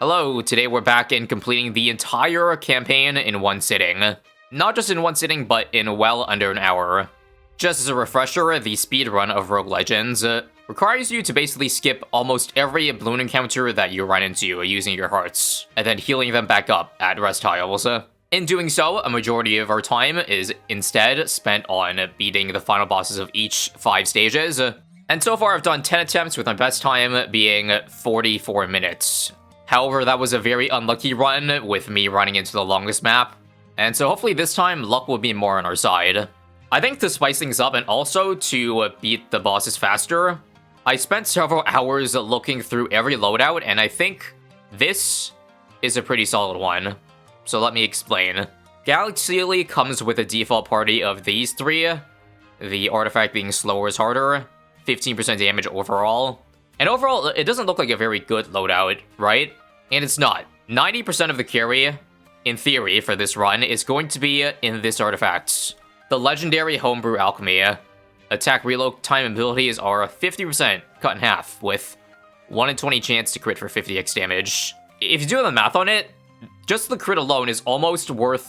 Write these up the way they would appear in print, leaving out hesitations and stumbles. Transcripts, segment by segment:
Hello, today we're back in completing the entire campaign in one sitting. Not just in one sitting, but in well under an hour. Just as a refresher, the speedrun of Rogue Legends requires you to basically skip almost every balloon encounter that you run into using your hearts, and then healing them back up at rest tiles. In doing so, a majority of our time is instead spent on beating the final bosses of each 5 stages. And so far I've done 10 attempts with my best time being 44 minutes. However, that was a very unlucky run with me running into the longest map. And so hopefully this time luck will be more on our side. I think to spice things up and also to beat the bosses faster, I spent several hours looking through every loadout, and I think this is a pretty solid one. So let me explain. Galaxy comes with a default party of these 3. The artifact being slower is harder, 15% damage overall. And overall, it doesn't look like a very good loadout, right? And it's not. 90% of the carry, in theory, for this run is going to be in this artifact. The legendary homebrew alchemy. Attack reload time abilities are 50% cut in half, with 1 in 20 chance to crit for 50x damage. If you do the math on it, just the crit alone is almost worth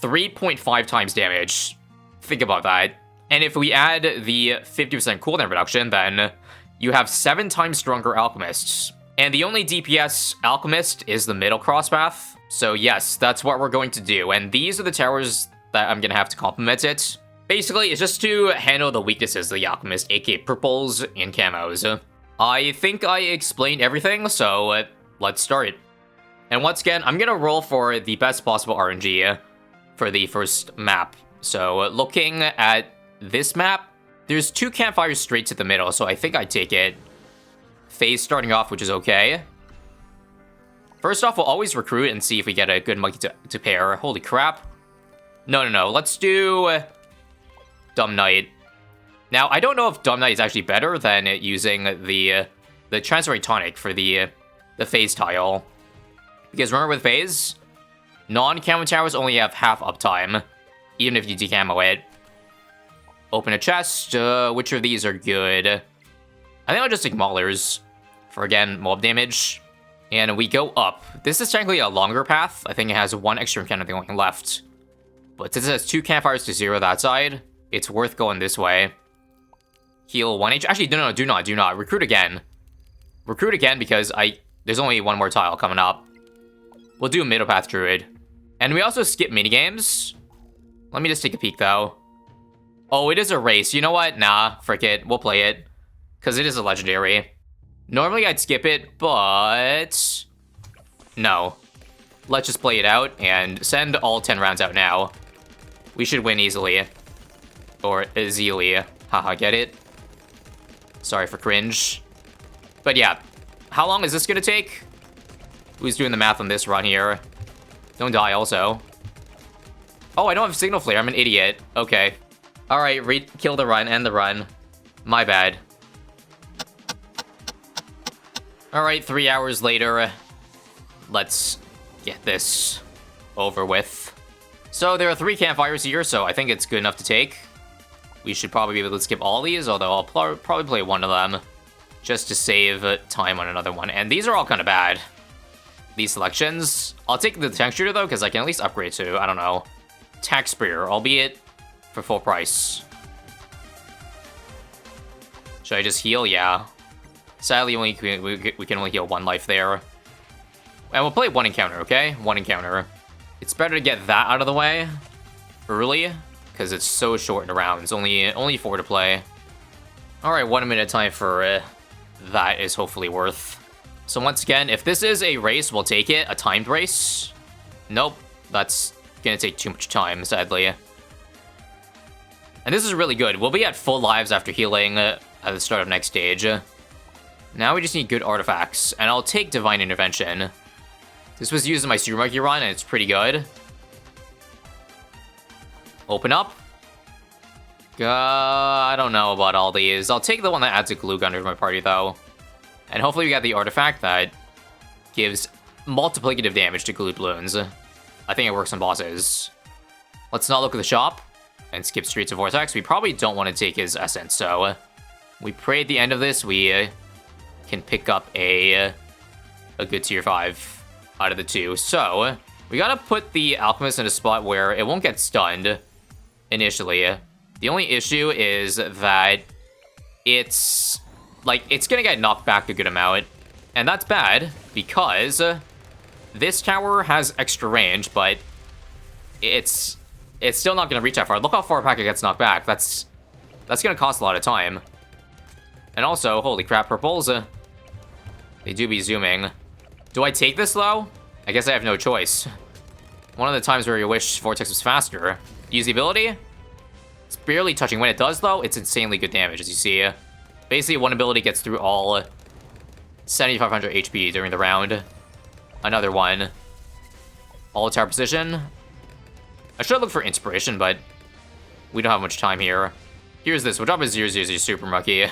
3.5 times damage. Think about that. And if we add the 50% cooldown reduction, then you have 7 times stronger alchemists. And the only DPS alchemist is the middle crosspath. So yes, that's what we're going to do. And these are the towers that I'm gonna have to complement it. Basically, it's just to handle the weaknesses of the alchemist, aka purples and camos. I think I explained everything, so let's start. And once again, I'm gonna roll for the best possible RNG for the first map. So looking at this map, there's 2 campfires straight to the middle, so I think I'd take it. Phase starting off, which is okay. First off, we'll always recruit and see if we get a good monkey to pair. Holy crap. No. Let's do Dumb Knight. Now, I don't know if Dumb Knight is actually better than using the Transitory Tonic for the phase tile. Because remember with phase, non-camo towers only have half uptime, even if you decamo it. Open a chest. Which of these are good? I think I'll just take Maulers for, again, mob damage. And we go up. This is technically a longer path. I think it has 1 extra encounter going left. But since it has 2 campfires to 0 that side, it's worth going this way. Heal 1 H. Actually, no, do not. Recruit again. Recruit again because there's only 1 more tile coming up. We'll do middle path druid. And we also skip minigames. Let me just take a peek though. Oh, it is a race. You know what? Nah, frick it. We'll play it. Because it is a legendary. Normally I'd skip it, but no. Let's just play it out and send all 10 rounds out now. We should win easily. Or easily. Haha, get it? Sorry for cringe. But yeah, how long is this gonna take? Who's doing the math on this run here? Don't die also. Oh, I don't have signal flare. I'm an idiot. Okay. Alright, kill the run, end the run. My bad. Alright, 3 hours later. Let's get this over with. So there are 3 campfires here, so I think it's good enough to take. We should probably be able to skip all these, although I'll probably play one of them just to save time on another one. And these are all kind of bad. These selections. I'll take the tank shooter though, because I can at least upgrade to, I don't know, tax sprayer, albeit for full price. Should I just heal? Yeah. Sadly, we can only heal 1 life there. And we'll play 1 encounter, okay? 1 encounter. It's better to get that out of the way early, because it's so short in rounds. Only 4 to play. Alright, 1 minute time for that is hopefully worth. So once again, if this is a race, we'll take it. A timed race. Nope, that's gonna take too much time, sadly. And this is really good. We'll be at full lives after healing at the start of next stage. Now we just need good artifacts, and I'll take Divine Intervention. This was used in my Super Monkey run, and it's pretty good. Open up. I don't know about all these. I'll take the one that adds a glue gun to my party, though. And hopefully we got the artifact that gives multiplicative damage to glued balloons. I think it works on bosses. Let's not look at the shop and skip straight to Vortex. We probably don't want to take his essence, so we pray at the end of this we can pick up a good tier 5. out of the two. So, we gotta put the alchemist in a spot where it won't get stunned initially. The only issue is that it's gonna get knocked back a good amount. And that's bad, because this tower has extra range, but it's still not gonna reach that far. Look how far back it gets knocked back. That's gonna cost a lot of time. And also, holy crap, purples, they do be zooming. Do I take this though? I guess I have no choice. One of the times where you wish Vortex was faster. Use the ability? It's barely touching. When it does though, it's insanely good damage, as you see. Basically, one ability gets through all 7,500 HP during the round. Another one. All tower position. I should look for inspiration, but we don't have much time here. Here's this. We'll drop a 0/0/0 Super Monkey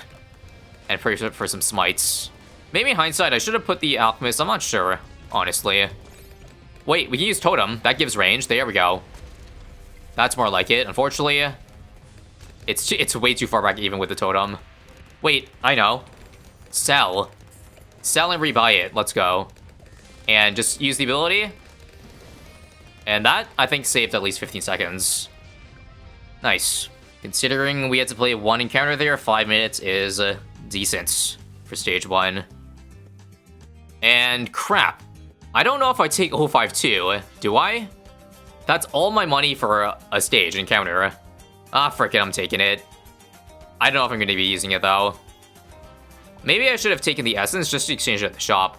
and pray for some smites. Maybe in hindsight, I should have put the alchemist. I'm not sure, honestly. Wait, we can use totem. That gives range. There we go. That's more like it. Unfortunately, it's way too far back even with the totem. Wait, I know. Sell. Sell and rebuy it. Let's go. And just use the ability. And that, I think, saved at least 15 seconds. Nice. Considering we had to play one encounter there, 5 minutes is decent for stage 1. And crap. I don't know if I take 052. Do I? That's all my money for a stage encounter. Ah, frick it, I'm taking it. I don't know if I'm going to be using it, though. Maybe I should have taken the essence just to exchange it at the shop.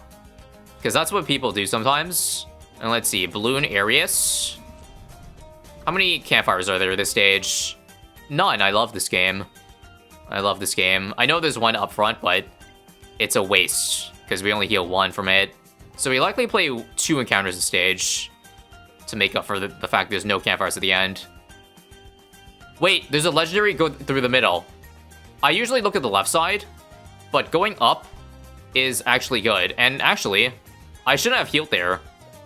Because that's what people do sometimes. And let's see, Bloon Arius. How many campfires are there this stage? None. I love this game. I love this game. I know there's one up front, but it's a waste. Because we only heal 1 from it. So we likely play 2 encounters a stage. To make up for the fact there's no campfires at the end. Wait, there's a legendary go through the middle. I usually look at the left side, but going up is actually good. And actually, I shouldn't have healed there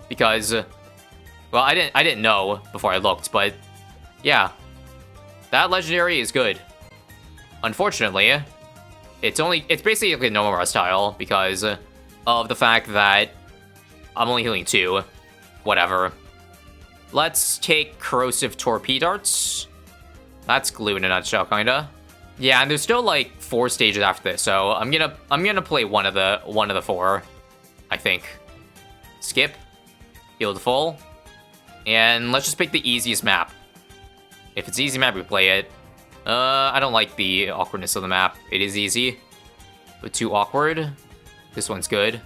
because, well, I didn't know before I looked, but yeah, that legendary is good. Unfortunately, it's basically like a Nomura style because of the fact that I'm only healing 2. Whatever. Let's take corrosive torpedo darts. That's glue in a nutshell, kinda. Yeah, and there's still like 4 stages after this, so I'm gonna play one of the 4, I think. Skip, heal to full, and let's just pick the easiest map. If it's easy map, we play it. I don't like the awkwardness of the map. It is easy, but too awkward. This one's good.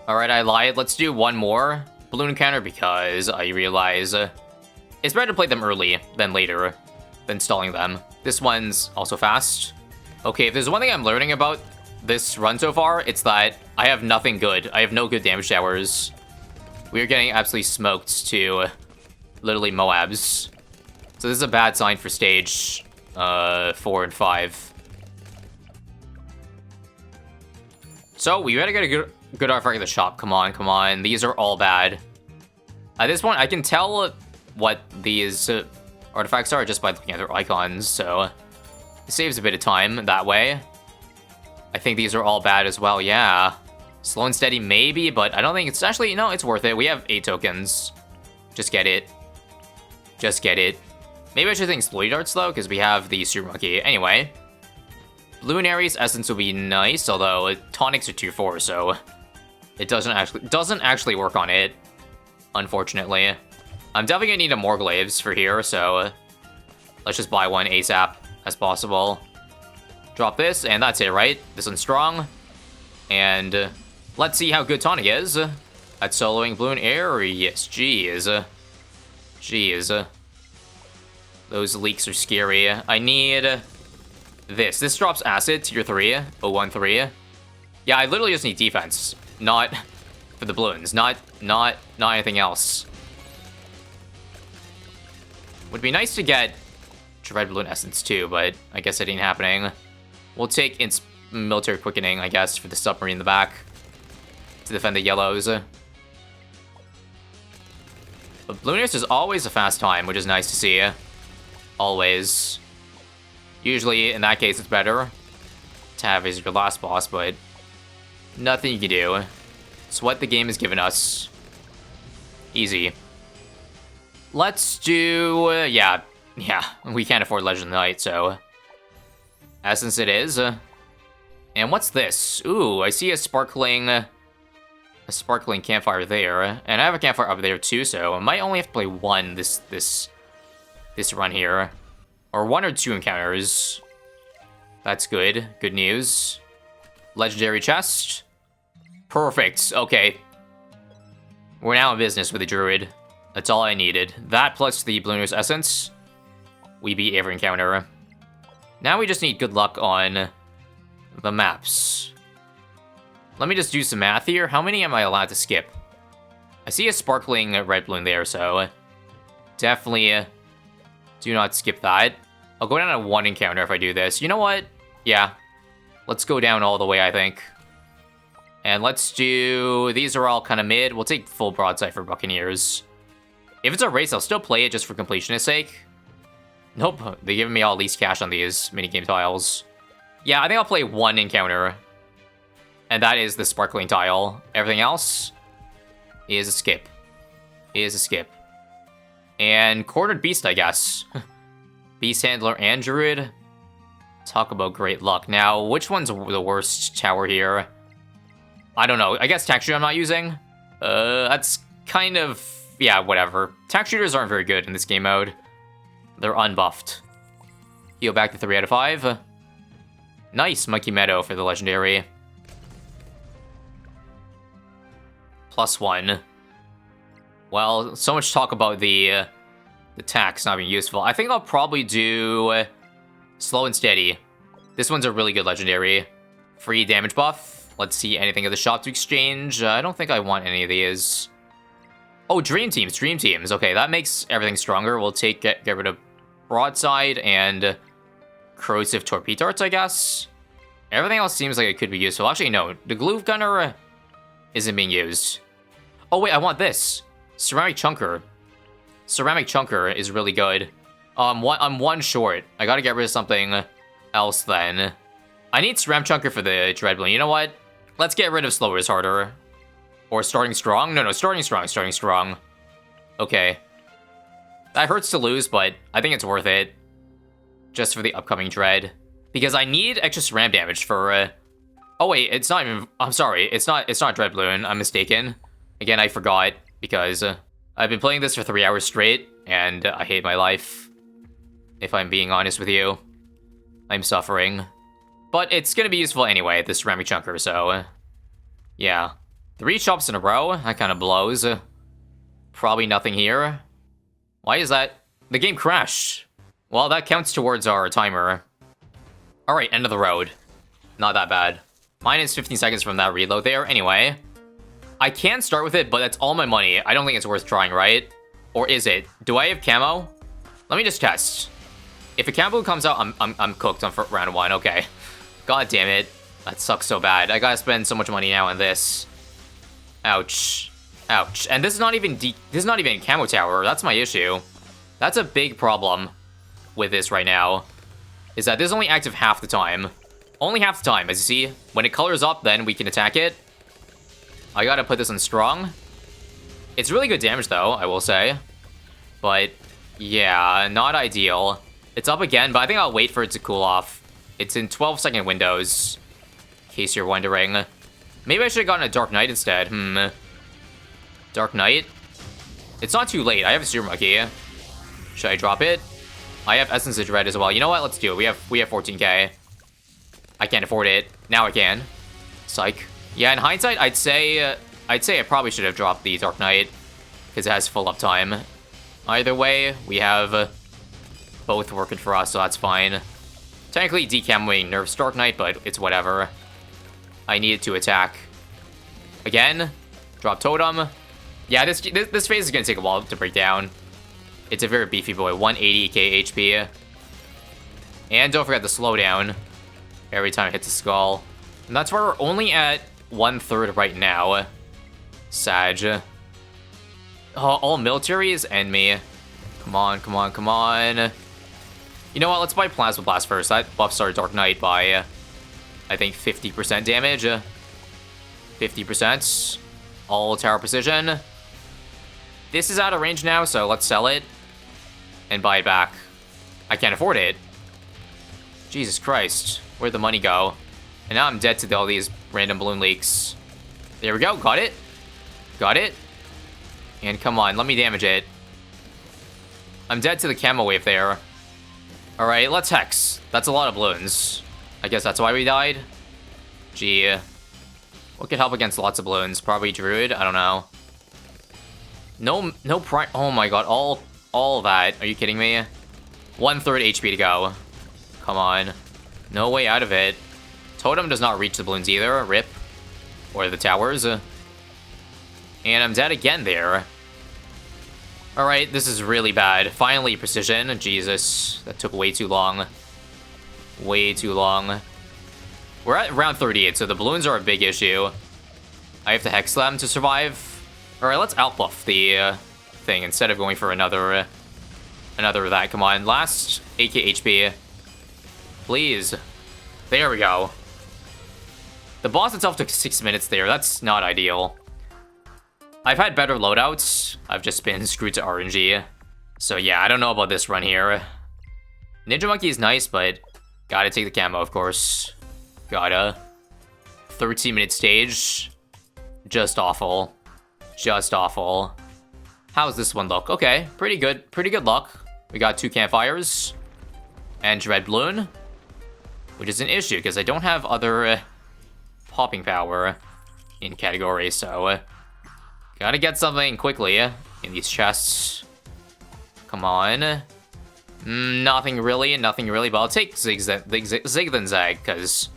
Alright, I lied. Let's do one more balloon encounter because I realize it's better to play them early than later, than stalling them. This one's also fast. Okay, if there's one thing I'm learning about this run so far, it's that I have nothing good. I have no good damage towers. We are getting absolutely smoked to literally Moabs. So this is a bad sign for stage 4 and 5. So we gotta get a good artifact at the shop. Come on, come on. These are all bad. At this point, I can tell what these artifacts are just by looking at their icons, so it saves a bit of time that way. I think these are all bad as well, yeah. Slow and steady, maybe, but I don't think it's actually, no, it's worth it. We have 8 tokens. Just get it. Just get it. Maybe I should think Exploit Darts, though, because we have the Super Monkey. Anyway. Bloon Aries Essence will be nice, although tonics are 2/4, so it doesn't actually work on it, unfortunately. I'm definitely gonna need a more glaives for here, so let's just buy one ASAP as possible. Drop this, and that's it, right? This one's strong. And let's see how good tonic is at soloing Bloon Aries. Jeez. Jeez. Those leaks are scary. I need this. This drops acid, tier 3, 013. Yeah, I literally just need defense, not for the balloons, not anything else. Would be nice to get Red Balloon Essence too, but I guess it ain't happening. We'll take military quickening, I guess, for the submarine in the back to defend the yellows. But Blooners is always a fast time, which is nice to see. Always. Usually, in that case, it's better to have as your last boss, but Nothing you can do. It's what the game has given us. Easy. Let's do... yeah, we can't afford Legend of the Night, so... Essence it is. And what's this? Ooh, I see a sparkling campfire there. And I have a campfire up there too, so I might only have to play one this run here. Or 1 or 2 encounters. That's good. Good news. Legendary chest. Perfect. Okay. We're now in business with the druid. That's all I needed. That plus the Bloon's essence. We beat every encounter. Now we just need good luck on the maps. Let me just do some math here. How many am I allowed to skip? I see a sparkling red balloon there, so definitely do not skip that. I'll go down to 1 encounter if I do this. You know what? Yeah. Let's go down all the way, I think. And let's do... These are all kind of mid. We'll take full broadside for Buccaneers. If it's a race, I'll still play it just for completionist sake. Nope. They're giving me all least cash on these minigame tiles. Yeah, I think I'll play 1 encounter. And that is the sparkling tile. Everything else is a skip. And Cornered Beast, I guess. Beast Handler and Druid. Talk about great luck. Now, which one's the worst tower here? I don't know. I guess Tack Shooter I'm not using. That's kind of... yeah, whatever. Tack Shooters aren't very good in this game mode. They're unbuffed. Heal back to 3 out of 5. Nice, Monkey Meadow for the legendary. +1. Well, so much talk about the tax not being useful. I think I'll probably do Slow and Steady. This one's a really good legendary. Free damage buff. Let's see anything of the shop to exchange. I don't think I want any of these. Oh, Dream Teams. Okay, that makes everything stronger. We'll get rid of Broadside and Corrosive Torpedarts, I guess. Everything else seems like it could be useful. Actually, no. The Glue Gunner isn't being used. Oh, wait, I want this. Ceramic Chunker. Ceramic Chunker is really good. I'm 1 short. I gotta get rid of something else then. I need Ceramic Chunker for the Dread Balloon. You know what? Let's get rid of Slower is Harder. Or Starting Strong? No, Starting Strong. Okay. That hurts to lose, but I think it's worth it. Just for the upcoming Dread. Because I need extra SRAM damage for... Oh wait, it's not even... I'm sorry, it's not Dread Balloon. I'm mistaken. Again, I forgot. Because I've been playing this for 3 hours straight. And I hate my life. If I'm being honest with you. I'm suffering. But it's gonna be useful anyway, this Ceramic Chunker, so... yeah. 3 chops in a row? That kind of blows. Probably nothing here. Why is that? The game crashed. Well, that counts towards our timer. Alright, end of the road. Not that bad. Minus 15 seconds from that reload there. Anyway. I can start with it, but that's all my money. I don't think it's worth trying, right? Or is it? Do I have camo? Let me just test. If a camo comes out, I'm cooked on round 1. Okay. God damn it. That sucks so bad. I gotta spend so much money now on this. Ouch. Ouch. And this is not even a camo tower. That's my issue. That's a big problem with this right now. Is that this is only active half the time. Only half the time, as you see. When it colors up, then we can attack it. I gotta put this on strong. It's really good damage, though, I will say. But, yeah, not ideal. It's up again, but I think I'll wait for it to cool off. It's in 12-second windows, in case you're wondering. Maybe I should have gotten a Dark Knight instead. Dark Knight? It's not too late. I have a Super Monkey. Should I drop it? I have Essence of Dread as well. You know what? Let's do it. We have 14k. I can't afford it. Now I can. Psych. Yeah, in hindsight, I'd say I probably should have dropped the Dark Knight because it has full uptime. Either way, we have both working for us, so that's fine. Technically, decamoing nerfs Dark Knight, but it's whatever. I needed to attack. Again, drop Totem. Yeah, this phase is gonna take a while to break down. It's a very beefy boy, 180k HP. And don't forget the slowdown every time it hits the skull. And that's why we're only at 1/3 right now. Sag. Oh, all militaries and me. Come on, come on, come on. You know what, let's buy Plasma Blast first. That buffs our Dark Knight by, I think, 50% damage. 50%. All tower precision. This is out of range now, so let's sell it. And buy it back. I can't afford it. Jesus Christ. Where'd the money go? And now I'm dead to all these random balloon leaks. There we go. Got it. Got it. And come on, let me damage it. I'm dead to the camo wave there. Alright, let's hex. That's a lot of balloons. I guess that's why we died. Gee. What could help against lots of balloons? Probably Druid? I don't know. No prime. Oh my god, all that. Are you kidding me? 1/3 HP to go. Come on. No way out of it. Totem does not reach the balloons either. Rip. Or the towers. And I'm dead again there. Alright, this is really bad. Finally, precision. Jesus. That took way too long. Way too long. We're at round 38, so the balloons are a big issue. I have to hex them to survive. Alright, let's outbuff the thing instead of going for another of that. Come on, last 8k HP. Please. There we go. The boss itself took 6 minutes there. That's not ideal. I've had better loadouts. I've just been screwed to RNG. So yeah, I don't know about this run here. Ninja Monkey is nice, but gotta take the camo, of course. Gotta. 13-minute stage. Just awful. Just awful. How's this one look? Okay, pretty good. Pretty good luck. We got 2 campfires. And Dread Bloon. Which is an issue, because I don't have other popping power in category, so... gotta get something quickly in these chests. Come on. Nothing really, but I'll take Zig then Zag, because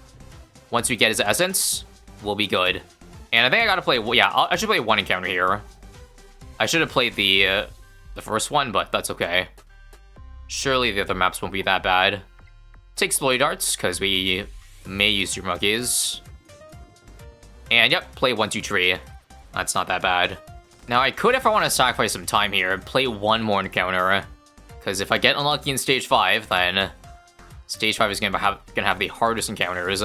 once we get his essence, we'll be good. And I think I gotta play, yeah, I should play one encounter here. I should have played the first one, but that's okay. Surely the other maps won't be that bad. Take Exploit Darts, because we may use Super Monkeys. And yep, play 1, 2, 3. That's not that bad. Now I could, if I want to sacrifice some time here, play one more encounter. Because if I get unlucky in stage 5, then stage 5 is gonna have the hardest encounters.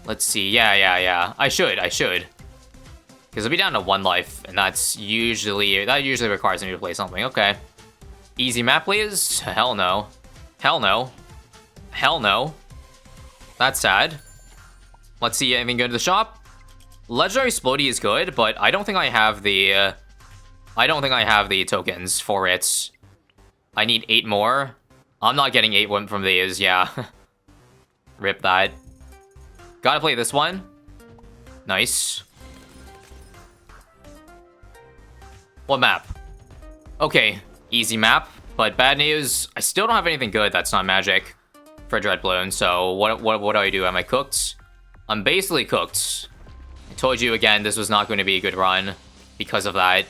Let's see. Yeah. I should. Because I'll be down to 1 life, and that usually requires me to play something. Okay. Easy map, please. Hell no. Hell no. Hell no. That's sad. Let's see. Anything good to the shop? Legendary Splody is good, but I don't think I have the tokens for it. I need 8 more. I'm not getting 8 from these, yeah. Rip that. Gotta play this one. Nice. What map? Okay, easy map, but bad news, I still don't have anything good that's not magic for Dread Bloon, so what do I do? Am I cooked? I'm basically cooked. I told you again, this was not going to be a good run because of that.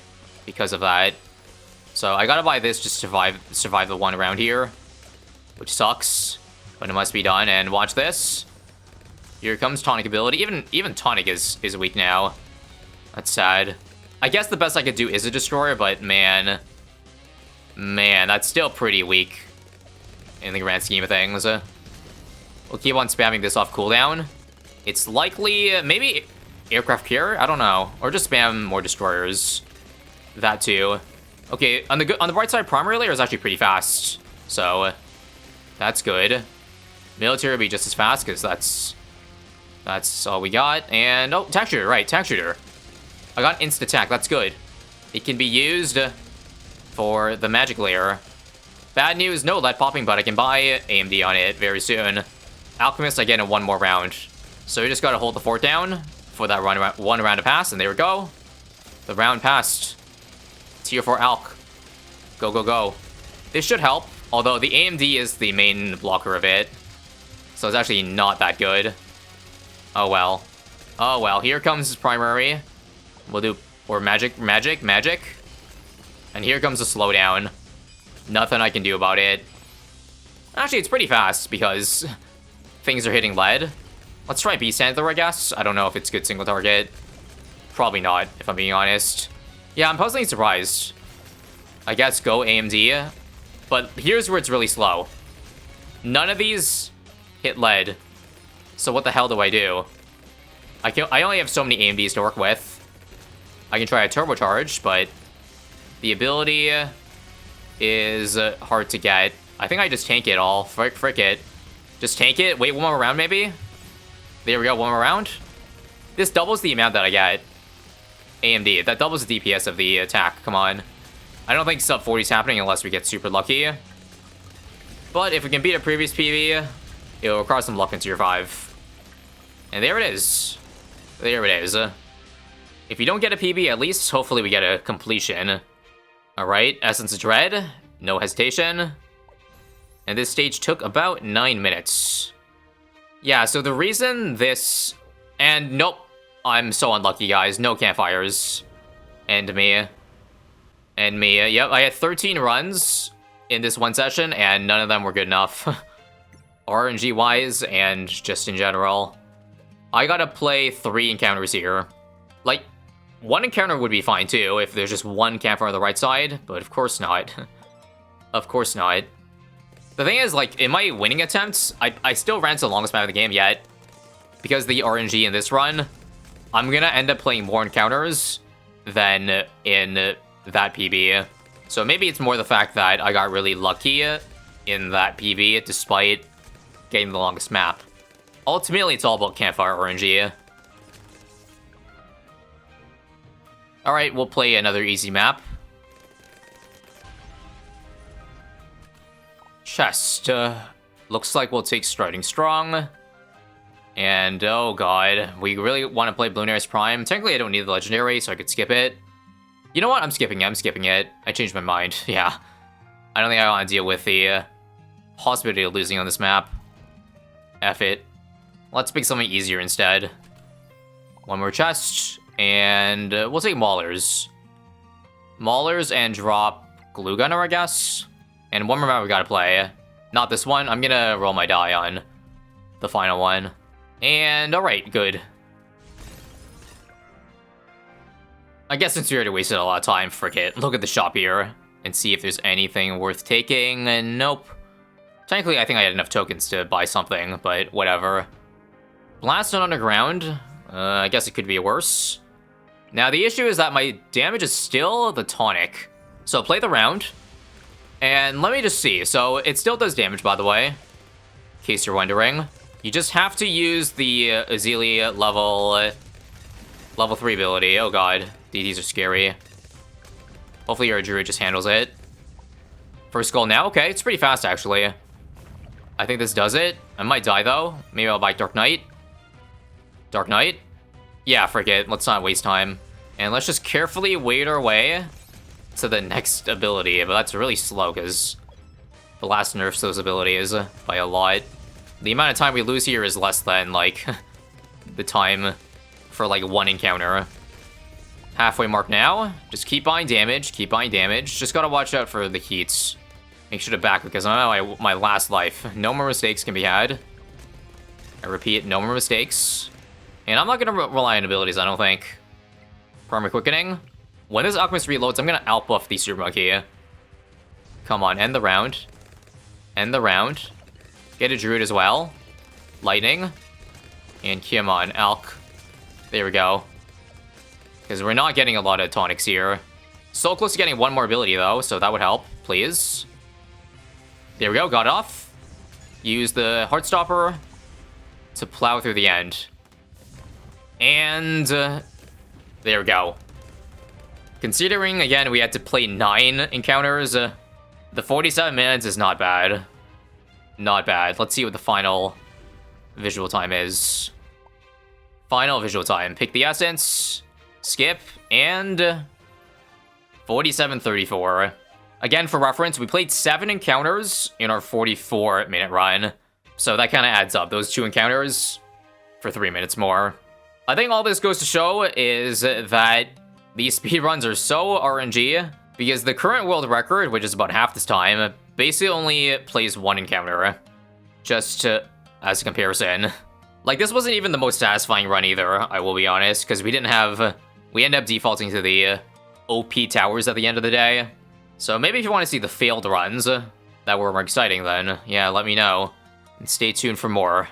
So I gotta buy this just to survive the one around here, which sucks, but it must be done. And watch this. Here comes tonic ability. Even tonic is weak now. That's sad. I guess the best I could do is a destroyer, but man, that's still pretty weak in the grand scheme of things. We'll keep on spamming this off cooldown. It's likely maybe aircraft carrier. I don't know, or just spam more destroyers. That too. Okay, on the bright side, primary layer is actually pretty fast, so that's good. Military will be just as fast because that's all we got. And oh, tack shooter, right? Tack shooter. I got instant attack. That's good. It can be used for the magic layer. Bad news, no lead popping, but I can buy AMD on it very soon. Alchemist, I get in 1 more round. So we just gotta hold the fort down for that one round to pass, and there we go. The round passed. Tier 4 Alch. Go, go, go. This should help, although the AMD is the main blocker of it. So it's actually not that good. Oh well. Oh well, here comes his primary. We'll do, or magic. And here comes the slowdown. Nothing I can do about it. Actually, it's pretty fast because things are hitting lead. Let's try Beast Antler, I guess. I don't know if it's good single target. Probably not, if I'm being honest. Yeah, I'm pleasantly surprised. I guess go AMD. But here's where it's really slow. None of these hit lead. So what the hell do I do? I only have so many AMDs to work with. I can try a turbocharge, but the ability is hard to get. I think I just tank it all. Frick it. Just tank it. Wait one more round, maybe? There we go, one more round. This doubles the amount that I get. AMD. That doubles the DPS of the attack. Come on. I don't think sub 40 is happening unless we get super lucky. But if we can beat a previous PB, it'll require some luck in tier 5. And there it is. There it is. If you don't get a PB, at least hopefully we get a completion. Alright, Essence of Dread. No hesitation. And this stage took about 9 minutes. Yeah, so the reason this... And nope, I'm so unlucky, guys. No campfires. And me. And me. Yep, I had 13 runs in this one session, and none of them were good enough. RNG-wise, and just in general. I gotta play 3 encounters here. Like, 1 encounter would be fine, too, if there's just 1 campfire on the right side, but of course not. Of course not. The thing is, like, in my winning attempts, I still ran to the longest map of the game yet. Because the RNG in this run, I'm gonna end up playing more encounters than in that PB. So maybe it's more the fact that I got really lucky in that PB, despite getting the longest map. Ultimately, it's all about campfire RNG. Alright, we'll play another easy map. Chest. Looks like we'll take Striding Strong. And, oh god, we really want to play Bloons Prime. Technically, I don't need the Legendary, so I could skip it. You know what? I'm skipping it. I changed my mind. Yeah. I don't think I want to deal with the possibility of losing on this map. F it. Let's pick something easier instead. One more chest, and we'll take Maulers. Maulers and drop Glue Gunner, I guess. And one more map we gotta play. Not this one. I'm gonna roll my die on the final one. And alright, good. I guess since we already wasted a lot of time, frick it. Look at the shop here and see if there's anything worth taking, and nope. Technically, I think I had enough tokens to buy something, but whatever. Blast on Underground. I guess it could be worse. Now, the issue is that my damage is still the tonic. So play the round. And let me just see. So it still does damage, by the way. In case you're wondering. You just have to use the Azalea level 3 ability. Oh god, DDs are scary. Hopefully your druid just handles it. First goal now? Okay, it's pretty fast, actually. I think this does it. I might die, though. Maybe I'll buy Dark Knight. Dark Knight? Yeah, frick it. Let's not waste time. And let's just carefully wade our way to the next ability. But that's really slow, because the last nerfs those abilities by a lot. The amount of time we lose here is less than, like, the time for, like, 1 encounter. Halfway mark now. Just keep buying damage. Keep buying damage. Just gotta watch out for the heats. Make sure to back, because I'm on my last life. No more mistakes can be had. I repeat, no more mistakes. And I'm not gonna rely on abilities, I don't think. Primary Quickening. When this Alchemist reloads, I'm gonna outbuff the Super Monkey. Come on, end the round. End the round. Get a Druid as well. Lightning. And come on, Alk. There we go. Because we're not getting a lot of tonics here. So close to getting 1 more ability, though, so that would help, please. There we go, got it off. Use the Heartstopper to plow through the end. And there we go. Considering, again, we had to play 9 encounters, the 47 minutes is not bad. Not bad. Let's see what the final visual time is. Final visual time. Pick the essence, skip, and 47:34. Again, for reference, we played 7 encounters in our 44-minute run. So that kind of adds up. Those 2 encounters for 3 minutes more. I think all this goes to show is that these speedruns are so RNG, because the current world record, which is about half this time, basically only plays 1 encounter. Just as a comparison. Like, this wasn't even the most satisfying run either, I will be honest, because we ended up defaulting to the OP towers at the end of the day. So maybe if you want to see the failed runs that were more exciting, then yeah, let me know. And stay tuned for more.